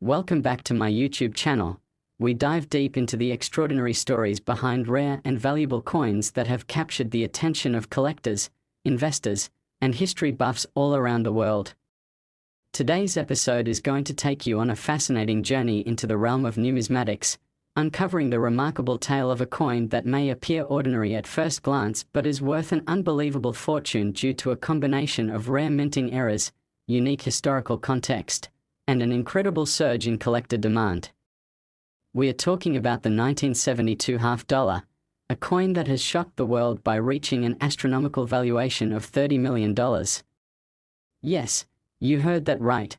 Welcome back to my YouTube channel. We dive deep into the extraordinary stories behind rare and valuable coins that have captured the attention of collectors, investors, and history buffs all around the world. Today's episode is going to take you on a fascinating journey into the realm of numismatics, uncovering the remarkable tale of a coin that may appear ordinary at first glance but is worth an unbelievable fortune due to a combination of rare minting errors, unique historical context, and an incredible surge in collector demand. We are talking about the 1972 half dollar, a coin that has shocked the world by reaching an astronomical valuation of $30 million. Yes, you heard that right,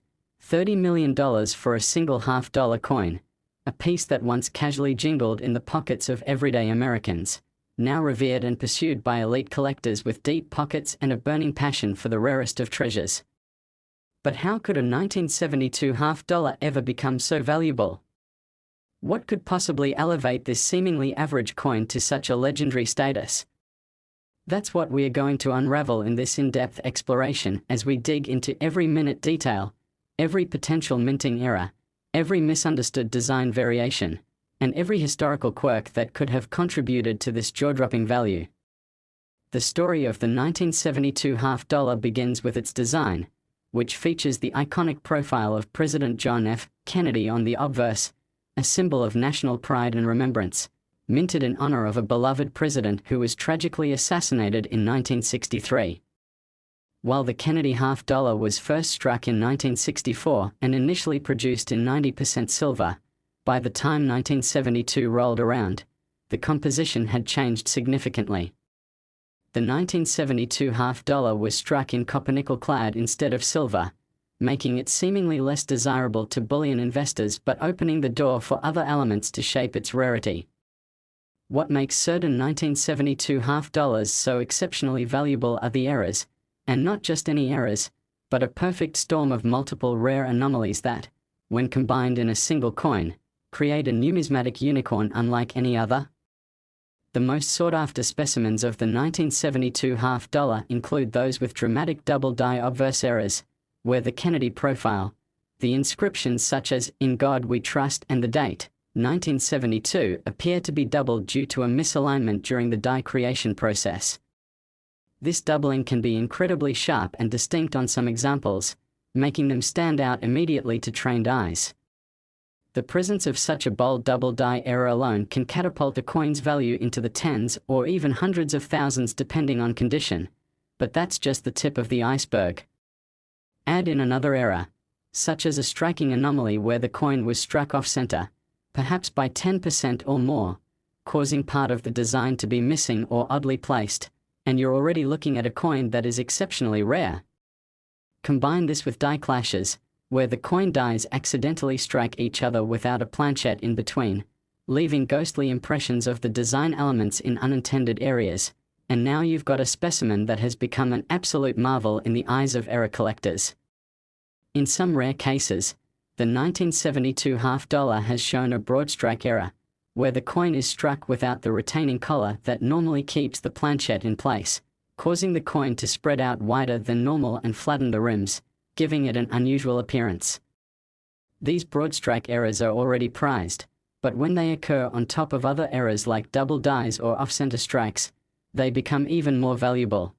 $30 million for a single half-dollar coin, a piece that once casually jingled in the pockets of everyday Americans, now revered and pursued by elite collectors with deep pockets and a burning passion for the rarest of treasures. But how could a 1972 half-dollar ever become so valuable? What could possibly elevate this seemingly average coin to such a legendary status? That's what we are going to unravel in this in-depth exploration as we dig into every minute detail, every potential minting error, every misunderstood design variation, and every historical quirk that could have contributed to this jaw-dropping value. The story of the 1972 half-dollar begins with its design, which features the iconic profile of President John F. Kennedy on the obverse, a symbol of national pride and remembrance, minted in honor of a beloved president who was tragically assassinated in 1963. While the Kennedy half-dollar was first struck in 1964 and initially produced in 90% silver, by the time 1972 rolled around, the composition had changed significantly. The 1972 half-dollar was struck in copper-nickel clad instead of silver, making it seemingly less desirable to bullion investors but opening the door for other elements to shape its rarity. What makes certain 1972 half-dollars so exceptionally valuable are the errors, and not just any errors, but a perfect storm of multiple rare anomalies that, when combined in a single coin, create a numismatic unicorn unlike any other. The most sought-after specimens of the 1972 half-dollar include those with dramatic double-die obverse errors, where the Kennedy profile, the inscriptions such as "In God We Trust" and the date, 1972, appear to be doubled due to a misalignment during the die creation process. This doubling can be incredibly sharp and distinct on some examples, making them stand out immediately to trained eyes. The presence of such a bold double die error alone can catapult a coin's value into the tens or even hundreds of thousands depending on condition, but that's just the tip of the iceberg. Add in another error, such as a striking anomaly where the coin was struck off-center, perhaps by 10% or more, causing part of the design to be missing or oddly placed, and you're already looking at a coin that is exceptionally rare. Combine this with die clashes, where the coin dies accidentally strike each other without a planchette in between, leaving ghostly impressions of the design elements in unintended areas, and now you've got a specimen that has become an absolute marvel in the eyes of error collectors. In some rare cases, the 1972 half-dollar has shown a broad strike error, where the coin is struck without the retaining collar that normally keeps the planchette in place, causing the coin to spread out wider than normal and flatten the rims, giving it an unusual appearance. These broad strike errors are already prized, but when they occur on top of other errors like double dies or off-center strikes, they become even more valuable.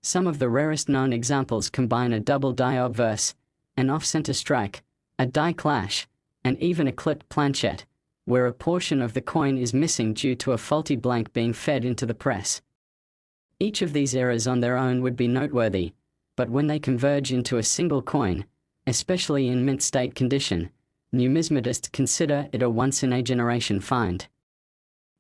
Some of the rarest known examples combine a double die obverse, an off-center strike, a die clash, and even a clipped planchette, where a portion of the coin is missing due to a faulty blank being fed into the press. Each of these errors on their own would be noteworthy, but when they converge into a single coin, especially in mint state condition, numismatists consider it a once-in-a-generation find.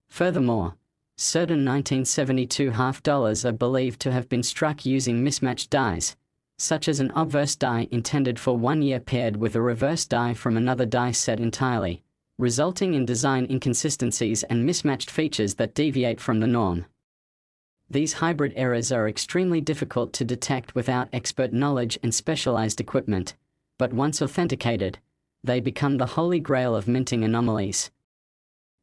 Furthermore, certain 1972 half-dollars are believed to have been struck using mismatched dies, such as an obverse die intended for one year paired with a reverse die from another die set entirely, resulting in design inconsistencies and mismatched features that deviate from the norm. These hybrid errors are extremely difficult to detect without expert knowledge and specialized equipment, but once authenticated, they become the holy grail of minting anomalies.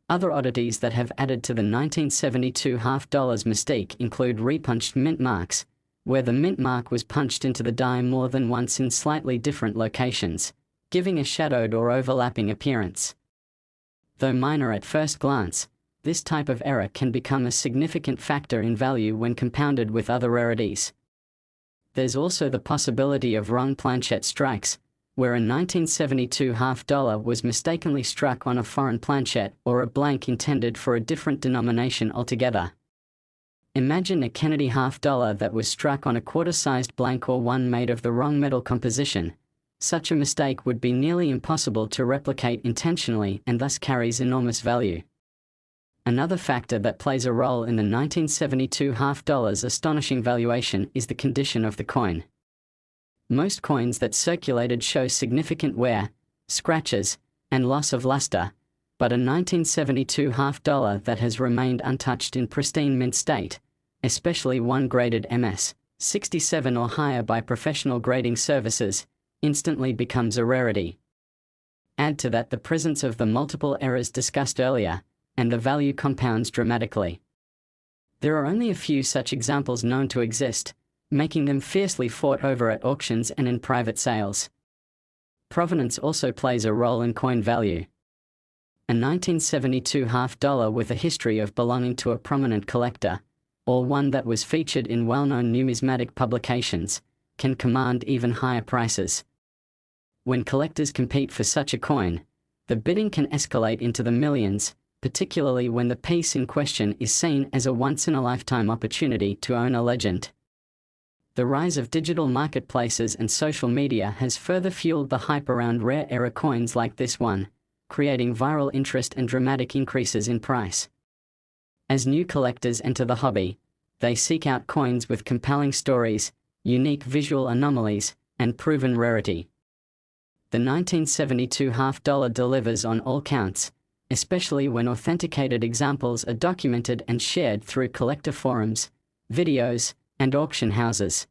Other oddities that have added to the 1972 half-dollar's mystique include repunched mint marks, where the mint mark was punched into the die more than once in slightly different locations, giving a shadowed or overlapping appearance. Though minor at first glance, this type of error can become a significant factor in value when compounded with other rarities. There's also the possibility of wrong planchette strikes, where a 1972 $half was mistakenly struck on a foreign planchette or a blank intended for a different denomination altogether. Imagine a Kennedy $half that was struck on a quarter-sized blank or one made of the wrong metal composition. Such a mistake would be nearly impossible to replicate intentionally and thus carries enormous value. Another factor that plays a role in the 1972 $half astonishing valuation is the condition of the coin. Most coins that circulated show significant wear, scratches, and loss of luster, but a 1972 $half that has remained untouched in pristine mint state, especially one graded MS 67 or higher by professional grading services, instantly becomes a rarity. Add to that the presence of the multiple errors discussed earlier, and the value compounds dramatically. There are only a few such examples known to exist, making them fiercely fought over at auctions and in private sales. Provenance also plays a role in coin value. A 1972 $half with a history of belonging to a prominent collector, or one that was featured in well-known numismatic publications, can command even higher prices. When collectors compete for such a coin, the bidding can escalate into the millions, particularly when the piece in question is seen as a once-in-a-lifetime opportunity to own a legend. The rise of digital marketplaces and social media has further fueled the hype around rare era coins like this one, creating viral interest and dramatic increases in price. As new collectors enter the hobby, they seek out coins with compelling stories, unique visual anomalies, and proven rarity. The 1972 $half delivers on all counts, especially when authenticated examples are documented and shared through collector forums, videos, and auction houses.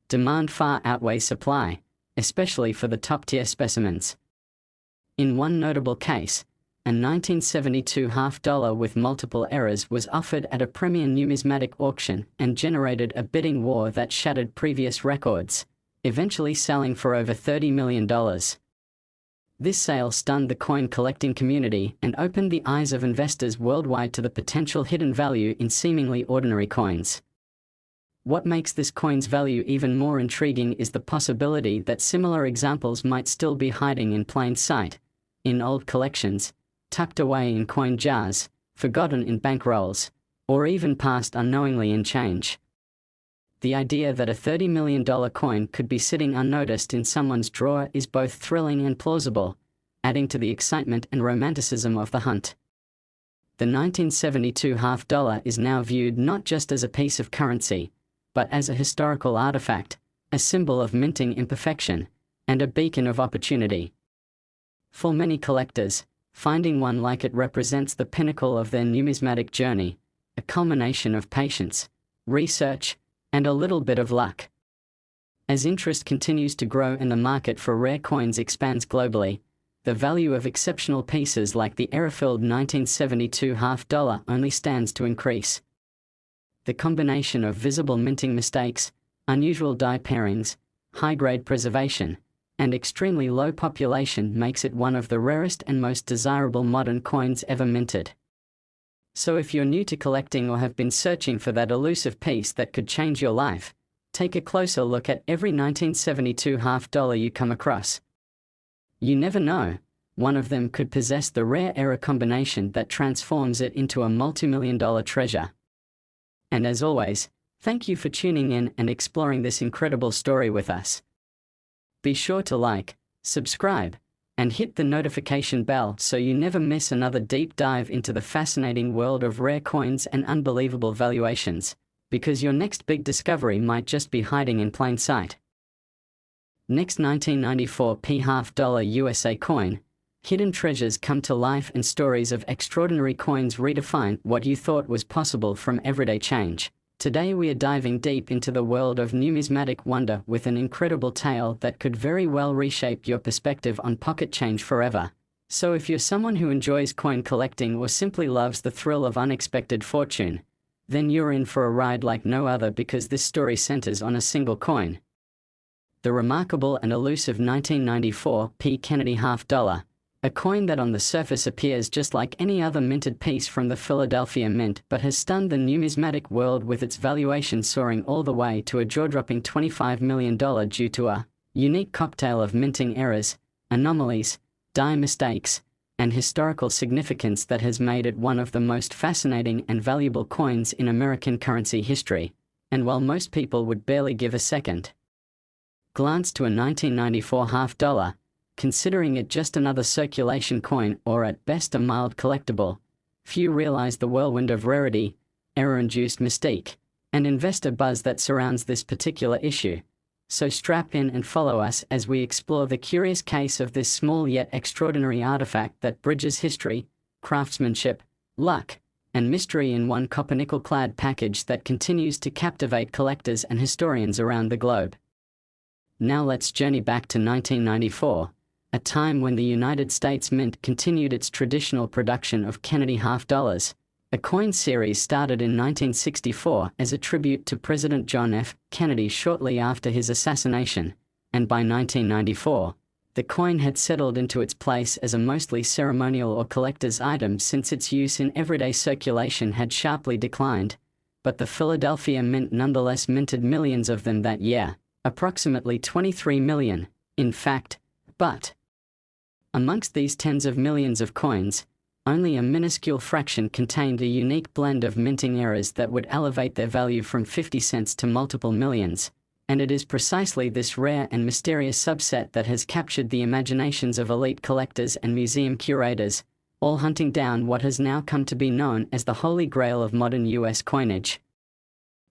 Demand far outweighs supply, especially for the top-tier specimens. In one notable case, a 1972 $half with multiple errors was offered at a premier numismatic auction and generated a bidding war that shattered previous records, eventually selling for over $30 million. This sale stunned the coin collecting community and opened the eyes of investors worldwide to the potential hidden value in seemingly ordinary coins. What makes this coin's value even more intriguing is the possibility that similar examples might still be hiding in plain sight, in old collections, tucked away in coin jars, forgotten in bankrolls, or even passed unknowingly in change. The idea that a $30 million coin could be sitting unnoticed in someone's drawer is both thrilling and plausible, adding to the excitement and romanticism of the hunt. The 1972 $half is now viewed not just as a piece of currency, but as a historical artifact, a symbol of minting imperfection, and a beacon of opportunity. For many collectors, finding one like it represents the pinnacle of their numismatic journey, a culmination of patience, research, and a little bit of luck. As interest continues to grow and the market for rare coins expands globally, the value of exceptional pieces like the error-filled 1972 $half only stands to increase. The combination of visible minting mistakes, unusual die pairings, high-grade preservation, and extremely low population makes it one of the rarest and most desirable modern coins ever minted. So if you're new to collecting or have been searching for that elusive piece that could change your life, take a closer look at every 1972 $half you come across. You never know, one of them could possess the rare error combination that transforms it into a multi-million-dollar treasure. And as always, thank you for tuning in and exploring this incredible story with us. Be sure to like, subscribe, and hit the notification bell so you never miss another deep dive into the fascinating world of rare coins and unbelievable valuations, because your next big discovery might just be hiding in plain sight. Next 1994 $half USA coin. Hidden treasures come to life and stories of extraordinary coins redefine what you thought was possible from everyday change. Today we are diving deep into the world of numismatic wonder with an incredible tale that could very well reshape your perspective on pocket change forever. So if you're someone who enjoys coin collecting or simply loves the thrill of unexpected fortune, then you're in for a ride like no other because this story centers on a single coin. The remarkable and elusive 1994 P. Kennedy half-dollar, a coin that on the surface appears just like any other minted piece from the Philadelphia Mint but has stunned the numismatic world with its valuation soaring all the way to a jaw-dropping $25 million due to a unique cocktail of minting errors, anomalies, die mistakes, and historical significance that has made it one of the most fascinating and valuable coins in American currency history. And while most people would barely give a second glance to a 1994 half-dollar, considering it just another circulation coin or at best a mild collectible, few realize the whirlwind of rarity, error-induced mystique, and investor buzz that surrounds this particular issue. So strap in and follow us as we explore the curious case of this small yet extraordinary artifact that bridges history, craftsmanship, luck, and mystery in one copper-nickel-clad package that continues to captivate collectors and historians around the globe. Now let's journey back to 1994, a time when the United States Mint continued its traditional production of Kennedy half-dollars. A coin series started in 1964 as a tribute to President John F. Kennedy shortly after his assassination, and by 1994, the coin had settled into its place as a mostly ceremonial or collector's item since its use in everyday circulation had sharply declined, but the Philadelphia Mint nonetheless minted millions of them that year, approximately 23 million, in fact, but amongst these tens of millions of coins, only a minuscule fraction contained a unique blend of minting errors that would elevate their value from 50 cents to multiple millions, and it is precisely this rare and mysterious subset that has captured the imaginations of elite collectors and museum curators, all hunting down what has now come to be known as the holy grail of modern U.S. coinage.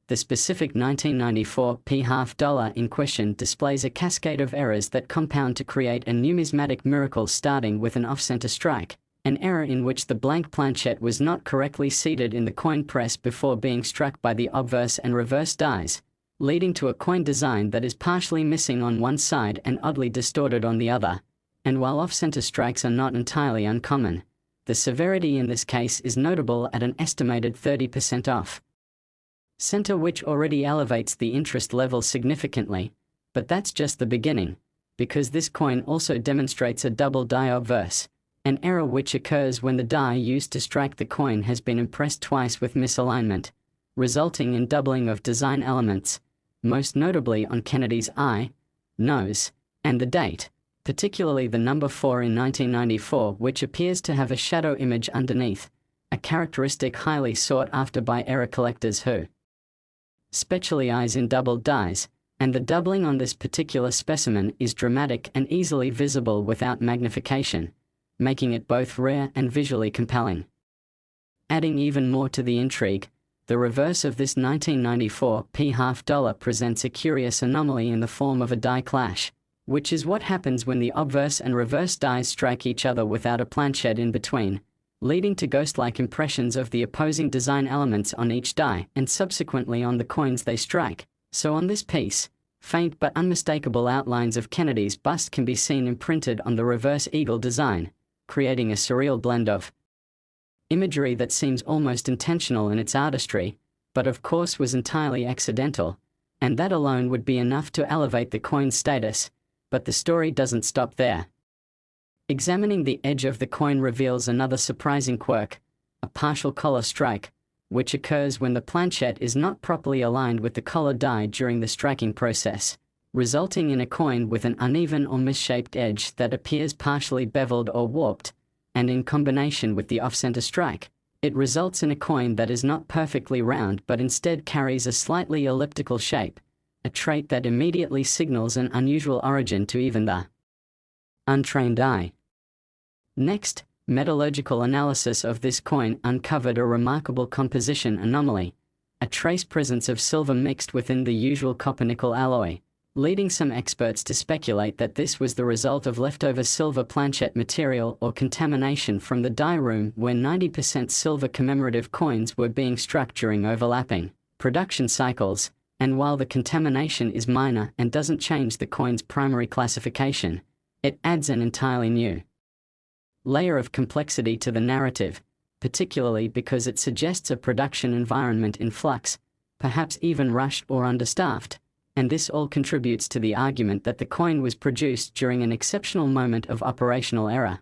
The specific 1994 P half-dollar in question displays a cascade of errors that compound to create a numismatic miracle, starting with an off-center strike, an error in which the blank planchette was not correctly seated in the coin press before being struck by the obverse and reverse dies, leading to a coin design that is partially missing on one side and oddly distorted on the other. And while off-center strikes are not entirely uncommon, the severity in this case is notable at an estimated 30% off center, which already elevates the interest level significantly. But that's just the beginning, because this coin also demonstrates a double die obverse, an error which occurs when the die used to strike the coin has been impressed twice with misalignment, resulting in doubling of design elements, most notably on Kennedy's eye, nose, and the date, particularly the number 4 in 1994, which appears to have a shadow image underneath, a characteristic highly sought after by error collectors who specialize in doubled dies, and the doubling on this particular specimen is dramatic and easily visible without magnification, making it both rare and visually compelling. Adding even more to the intrigue, the reverse of this 1994 P half-dollar presents a curious anomaly in the form of a die clash, which is what happens when the obverse and reverse dies strike each other without a planchette in between, leading to ghost-like impressions of the opposing design elements on each die and subsequently on the coins they strike. So on this piece, faint but unmistakable outlines of Kennedy's bust can be seen imprinted on the reverse eagle design, creating a surreal blend of imagery that seems almost intentional in its artistry, but of course was entirely accidental, and that alone would be enough to elevate the coin's status. But the story doesn't stop there. Examining the edge of the coin reveals another surprising quirk, a partial collar strike, which occurs when the planchette is not properly aligned with the collar die during the striking process, resulting in a coin with an uneven or misshaped edge that appears partially beveled or warped, and in combination with the off-center strike, it results in a coin that is not perfectly round but instead carries a slightly elliptical shape, a trait that immediately signals an unusual origin to even the untrained eye. Next, metallurgical analysis of this coin uncovered a remarkable composition anomaly, a trace presence of silver mixed within the usual copper-nickel alloy, leading some experts to speculate that this was the result of leftover silver planchette material or contamination from the die room where 90% silver commemorative coins were being struck during overlapping production cycles. And while the contamination is minor and doesn't change the coin's primary classification, it adds an entirely new layer of complexity to the narrative, particularly because it suggests a production environment in flux, perhaps even rushed or understaffed. And this all contributes to the argument that the coin was produced during an exceptional moment of operational error.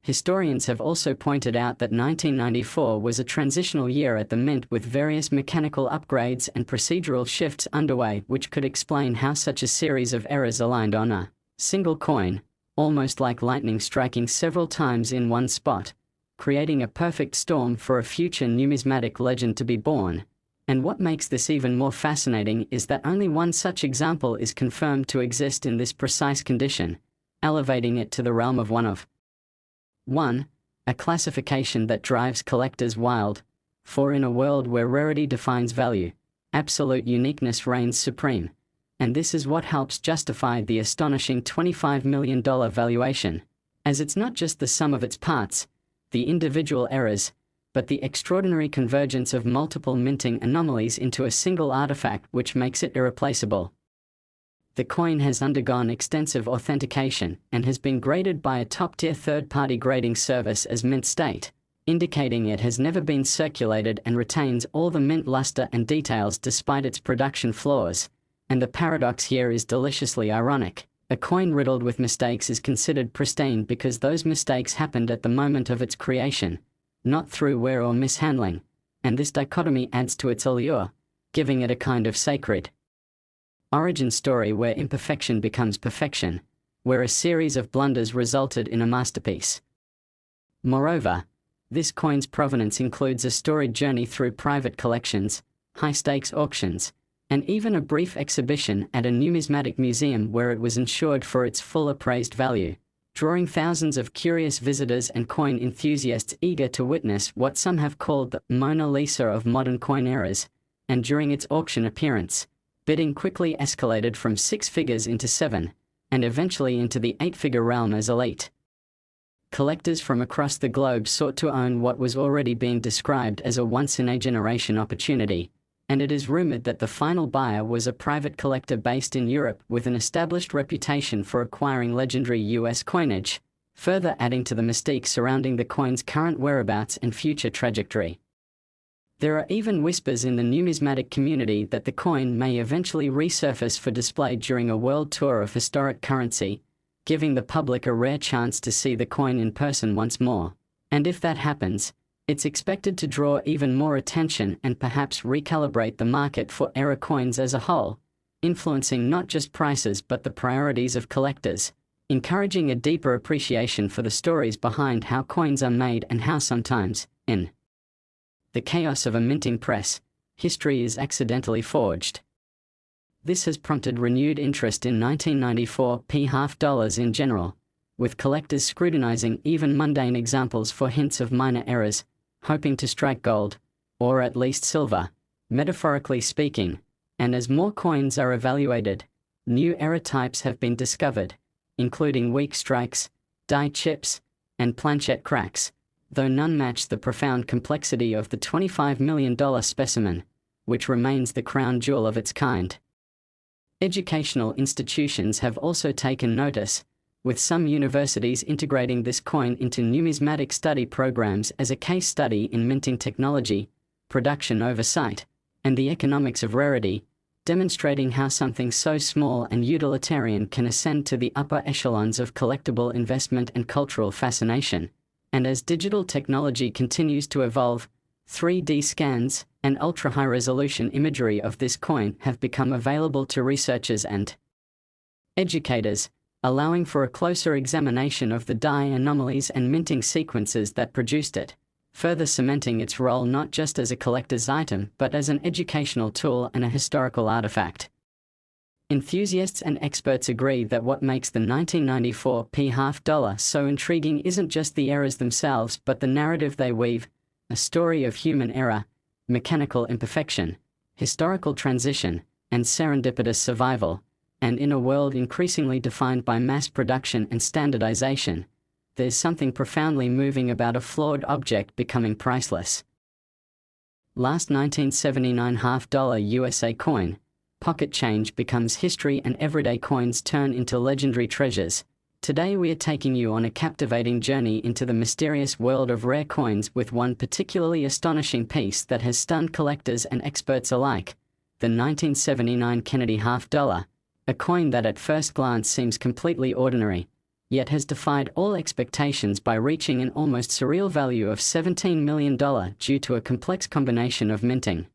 Historians have also pointed out that 1994 was a transitional year at the mint with various mechanical upgrades and procedural shifts underway, which could explain how such a series of errors aligned on a single coin, almost like lightning striking several times in one spot, creating a perfect storm for a future numismatic legend to be born. And what makes this even more fascinating is that only one such example is confirmed to exist in this precise condition, elevating it to the realm of one of 1. A classification that drives collectors wild, for in a world where rarity defines value, absolute uniqueness reigns supreme, and this is what helps justify the astonishing $25 million valuation, as it's not just the sum of its parts, the individual errors, but the extraordinary convergence of multiple minting anomalies into a single artifact which makes it irreplaceable. The coin has undergone extensive authentication and has been graded by a top-tier third-party grading service as mint state, indicating it has never been circulated and retains all the mint luster and details despite its production flaws. And the paradox here is deliciously ironic. A coin riddled with mistakes is considered pristine because those mistakes happened at the moment of its creation, not through wear or mishandling, and this dichotomy adds to its allure, giving it a kind of sacred origin story where imperfection becomes perfection, where a series of blunders resulted in a masterpiece. Moreover, this coin's provenance includes a storied journey through private collections, high-stakes auctions, and even a brief exhibition at a numismatic museum where it was insured for its full appraised value, drawing thousands of curious visitors and coin enthusiasts eager to witness what some have called the Mona Lisa of modern coin eras. And during its auction appearance, bidding quickly escalated from 6 figures into 7, and eventually into the 8-figure realm as elite collectors from across the globe sought to own what was already being described as a once-in-a-generation opportunity, and it is rumored that the final buyer was a private collector based in Europe with an established reputation for acquiring legendary US coinage, further adding to the mystique surrounding the coin's current whereabouts and future trajectory. There are even whispers in the numismatic community that the coin may eventually resurface for display during a world tour of historic currency, giving the public a rare chance to see the coin in person once more. And if that happens, it's expected to draw even more attention and perhaps recalibrate the market for era coins as a whole, influencing not just prices but the priorities of collectors, encouraging a deeper appreciation for the stories behind how coins are made and how sometimes, in the chaos of a minting press, history is accidentally forged. This has prompted renewed interest in 1994 half dollars in general, with collectors scrutinizing even mundane examples for hints of minor errors, hoping to strike gold, or at least silver, metaphorically speaking. And as more coins are evaluated, new error types have been discovered, including weak strikes, die chips, and planchette cracks, though none match the profound complexity of the $25 million specimen, which remains the crown jewel of its kind. Educational institutions have also taken notice, with some universities integrating this coin into numismatic study programs as a case study in minting technology, production oversight, and the economics of rarity, demonstrating how something so small and utilitarian can ascend to the upper echelons of collectible investment and cultural fascination. And as digital technology continues to evolve, 3D scans and ultra-high-resolution imagery of this coin have become available to researchers and educators, allowing for a closer examination of the die anomalies and minting sequences that produced it, further cementing its role not just as a collector's item but as an educational tool and a historical artifact. Enthusiasts and experts agree that what makes the 1994 half dollar so intriguing isn't just the errors themselves but the narrative they weave, a story of human error, mechanical imperfection, historical transition, and serendipitous survival. And in a world increasingly defined by mass production and standardization, there's something profoundly moving about a flawed object becoming priceless. Last 1979 half-dollar USA coin, pocket change becomes history and everyday coins turn into legendary treasures. Today we are taking you on a captivating journey into the mysterious world of rare coins with one particularly astonishing piece that has stunned collectors and experts alike, the 1979 Kennedy half-dollar, a coin that at first glance seems completely ordinary, yet has defied all expectations by reaching an almost surreal value of $17 million due to a complex combination of minting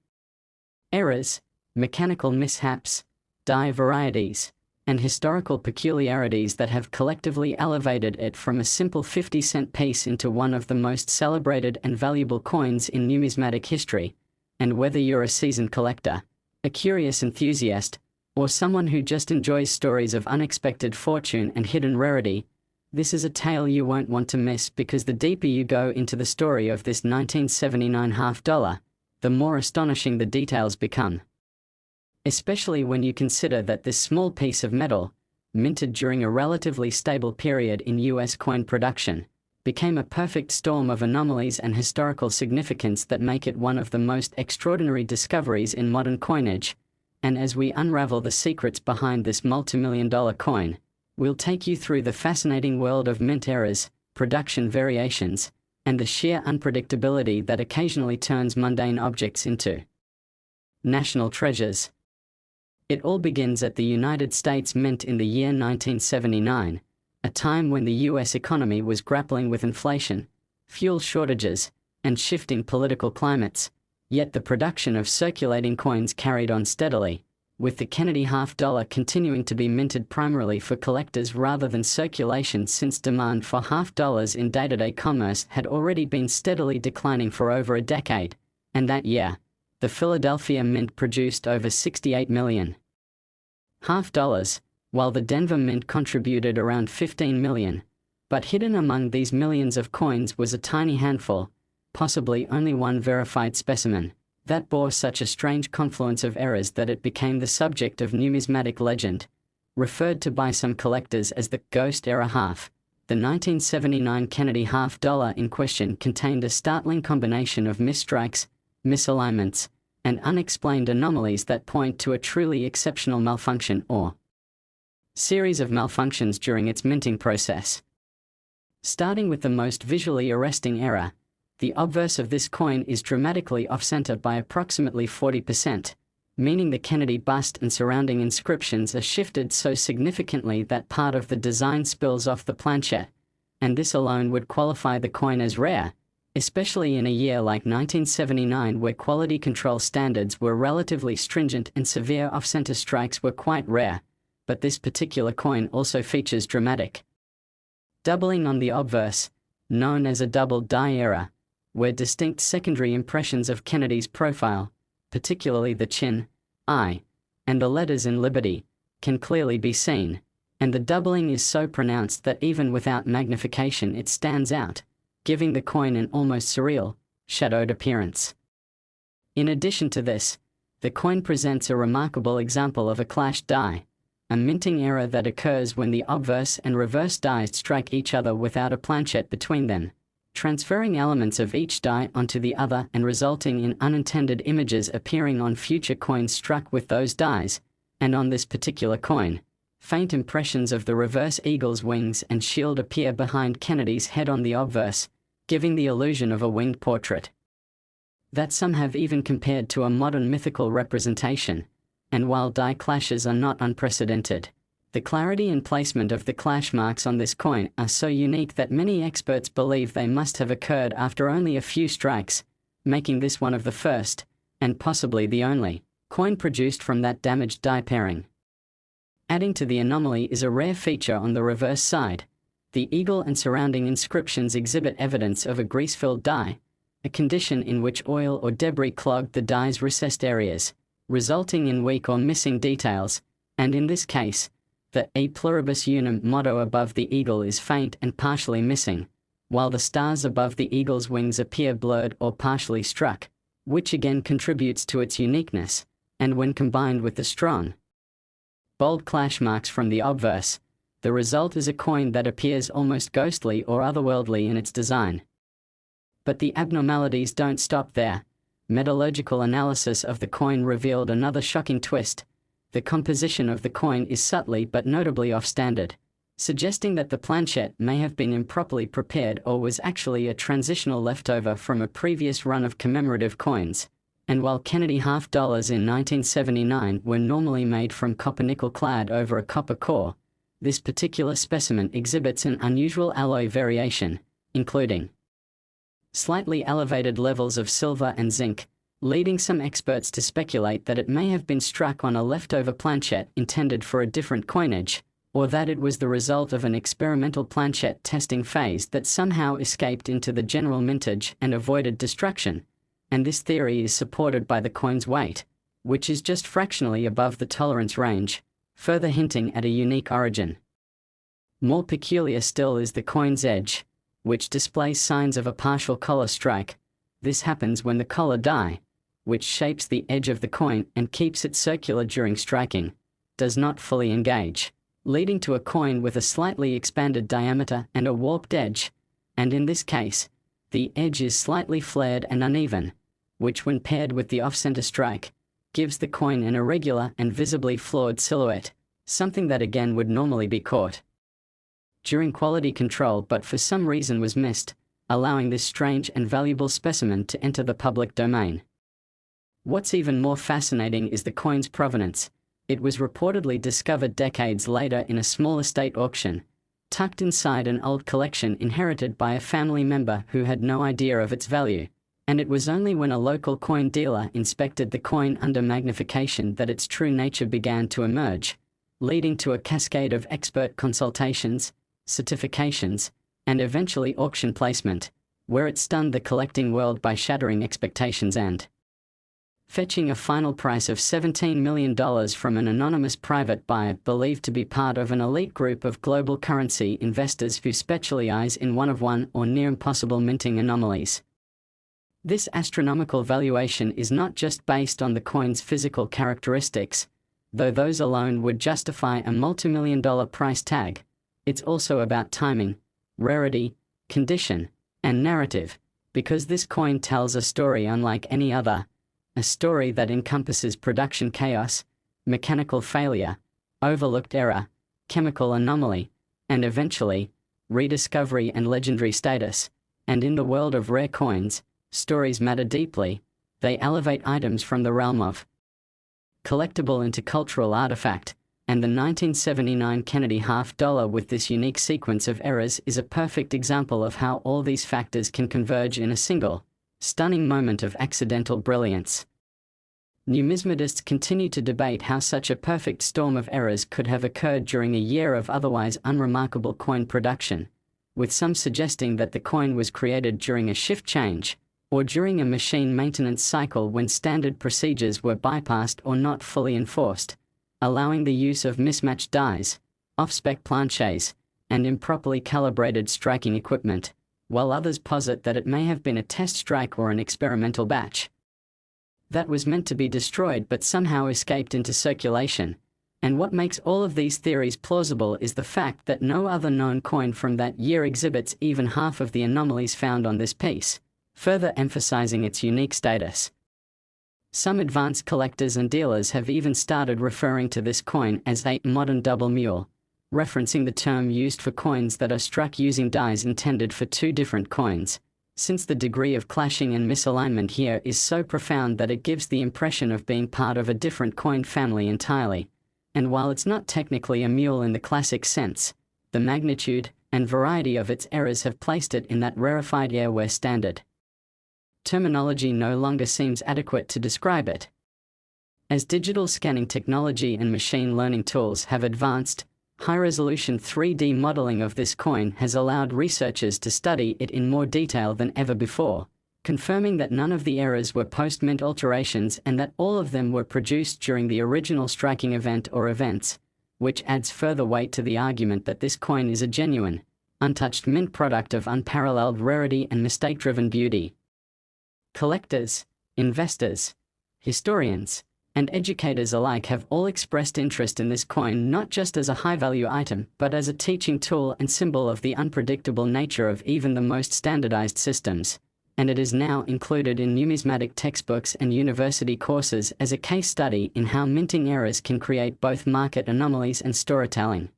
errors, mechanical mishaps, die varieties, and historical peculiarities that have collectively elevated it from a simple 50-cent piece into one of the most celebrated and valuable coins in numismatic history. And whether you're a seasoned collector, a curious enthusiast, or someone who just enjoys stories of unexpected fortune and hidden rarity, this is a tale you won't want to miss, because the deeper you go into the story of this 1979 half-dollar, the more astonishing the details become. Especially when you consider that this small piece of metal, minted during a relatively stable period in US coin production, became a perfect storm of anomalies and historical significance that make it one of the most extraordinary discoveries in modern coinage. And as we unravel the secrets behind this multi-million-dollar coin, we'll take you through the fascinating world of mint errors, production variations, and the sheer unpredictability that occasionally turns mundane objects into national treasures. It all begins at the United States Mint in the year 1979, a time when the US economy was grappling with inflation, fuel shortages, and shifting political climates, yet the production of circulating coins carried on steadily, with the Kennedy half-dollar continuing to be minted primarily for collectors rather than circulation, since demand for half-dollars in day-to-day commerce had already been steadily declining for over a decade, and that year, the Philadelphia Mint produced over 68 million half-dollars, while the Denver Mint contributed around 15 million. But hidden among these millions of coins was a tiny handful, possibly only one verified specimen, that bore such a strange confluence of errors that it became the subject of numismatic legend, referred to by some collectors as the ghost error half. The 1979 Kennedy half-dollar in question contained a startling combination of misstrikes, misalignments, and unexplained anomalies that point to a truly exceptional malfunction or series of malfunctions during its minting process. Starting with the most visually arresting error, the obverse of this coin is dramatically off-center by approximately 40%, meaning the Kennedy bust and surrounding inscriptions are shifted so significantly that part of the design spills off the planchette, and this alone would qualify the coin as rare, especially in a year like 1979 where quality control standards were relatively stringent and severe off-center strikes were quite rare. But this particular coin also features dramatic doubling on the obverse, known as a double die error, where distinct secondary impressions of Kennedy's profile, particularly the chin, eye, and the letters in Liberty, can clearly be seen, and the doubling is so pronounced that even without magnification it stands out, giving the coin an almost surreal, shadowed appearance. In addition to this, the coin presents a remarkable example of a clashed die, a minting error that occurs when the obverse and reverse dies strike each other without a planchette between them, transferring elements of each die onto the other and resulting in unintended images appearing on future coins struck with those dies. And on this particular coin, faint impressions of the reverse eagle's wings and shield appear behind Kennedy's head on the obverse, giving the illusion of a winged portrait that some have even compared to a modern mythical representation. And while die clashes are not unprecedented, the clarity and placement of the clash marks on this coin are so unique that many experts believe they must have occurred after only a few strikes, making this one of the first, and possibly the only, coin produced from that damaged die pairing. Adding to the anomaly is a rare feature on the reverse side. The eagle and surrounding inscriptions exhibit evidence of a grease-filled die, a condition in which oil or debris clogged the die's recessed areas, resulting in weak or missing details, and in this case, the E pluribus unum motto above the eagle is faint and partially missing, while the stars above the eagle's wings appear blurred or partially struck, which again contributes to its uniqueness, and when combined with the strong, bold clash marks from the obverse, the result is a coin that appears almost ghostly or otherworldly in its design. But the abnormalities don't stop there. Metallurgical analysis of the coin revealed another shocking twist. The composition of the coin is subtly but notably off-standard, suggesting that the planchette may have been improperly prepared or was actually a transitional leftover from a previous run of commemorative coins. And while Kennedy half dollars in 1979 were normally made from copper-nickel clad over a copper core, this particular specimen exhibits an unusual alloy variation, including slightly elevated levels of silver and zinc, leading some experts to speculate that it may have been struck on a leftover planchette intended for a different coinage, or that it was the result of an experimental planchette testing phase that somehow escaped into the general mintage and avoided destruction. And this theory is supported by the coin's weight, which is just fractionally above the tolerance range, further hinting at a unique origin. More peculiar still is the coin's edge, which displays signs of a partial collar strike. This happens when the collar die, which shapes the edge of the coin and keeps it circular during striking, does not fully engage, leading to a coin with a slightly expanded diameter and a warped edge, and in this case, the edge is slightly flared and uneven, which when paired with the off-center strike, gives the coin an irregular and visibly flawed silhouette, something that again would normally be caught during quality control but for some reason was missed, allowing this strange and valuable specimen to enter the public domain. What's even more fascinating is the coin's provenance. It was reportedly discovered decades later in a small estate auction, tucked inside an old collection inherited by a family member who had no idea of its value, and it was only when a local coin dealer inspected the coin under magnification that its true nature began to emerge, leading to a cascade of expert consultations, certifications, and eventually auction placement, where it stunned the collecting world by shattering expectations and fetching a final price of $17 million from an anonymous private buyer believed to be part of an elite group of global currency investors who specialize in one-of-one or near-impossible minting anomalies. This astronomical valuation is not just based on the coin's physical characteristics, though those alone would justify a multi-million-dollar price tag. It's also about timing, rarity, condition, and narrative, because this coin tells a story unlike any other. A story that encompasses production chaos, mechanical failure, overlooked error, chemical anomaly, and eventually, rediscovery and legendary status. And in the world of rare coins, stories matter deeply. They elevate items from the realm of collectible into cultural artifact, and the 1979 Kennedy half dollar with this unique sequence of errors is a perfect example of how all these factors can converge in a single, stunning moment of accidental brilliance. Numismatists continue to debate how such a perfect storm of errors could have occurred during a year of otherwise unremarkable coin production, with some suggesting that the coin was created during a shift change, or during a machine maintenance cycle when standard procedures were bypassed or not fully enforced, allowing the use of mismatched dies, off-spec planchets, and improperly calibrated striking equipment, while others posit that it may have been a test strike or an experimental batch that was meant to be destroyed but somehow escaped into circulation. And what makes all of these theories plausible is the fact that no other known coin from that year exhibits even half of the anomalies found on this piece, further emphasizing its unique status. Some advanced collectors and dealers have even started referring to this coin as a modern double mule, referencing the term used for coins that are struck using dies intended for two different coins, since the degree of clashing and misalignment here is so profound that it gives the impression of being part of a different coin family entirely. And while it's not technically a mule in the classic sense, the magnitude and variety of its errors have placed it in that rarefied air where standard terminology no longer seems adequate to describe it. As digital scanning technology and machine learning tools have advanced, high-resolution 3D modeling of this coin has allowed researchers to study it in more detail than ever before, confirming that none of the errors were post-mint alterations and that all of them were produced during the original striking event or events, which adds further weight to the argument that this coin is a genuine, untouched mint product of unparalleled rarity and mistake-driven beauty. Collectors, investors, historians, and educators alike have all expressed interest in this coin not just as a high-value item but as a teaching tool and symbol of the unpredictable nature of even the most standardized systems, and it is now included in numismatic textbooks and university courses as a case study in how minting errors can create both market anomalies and storytelling.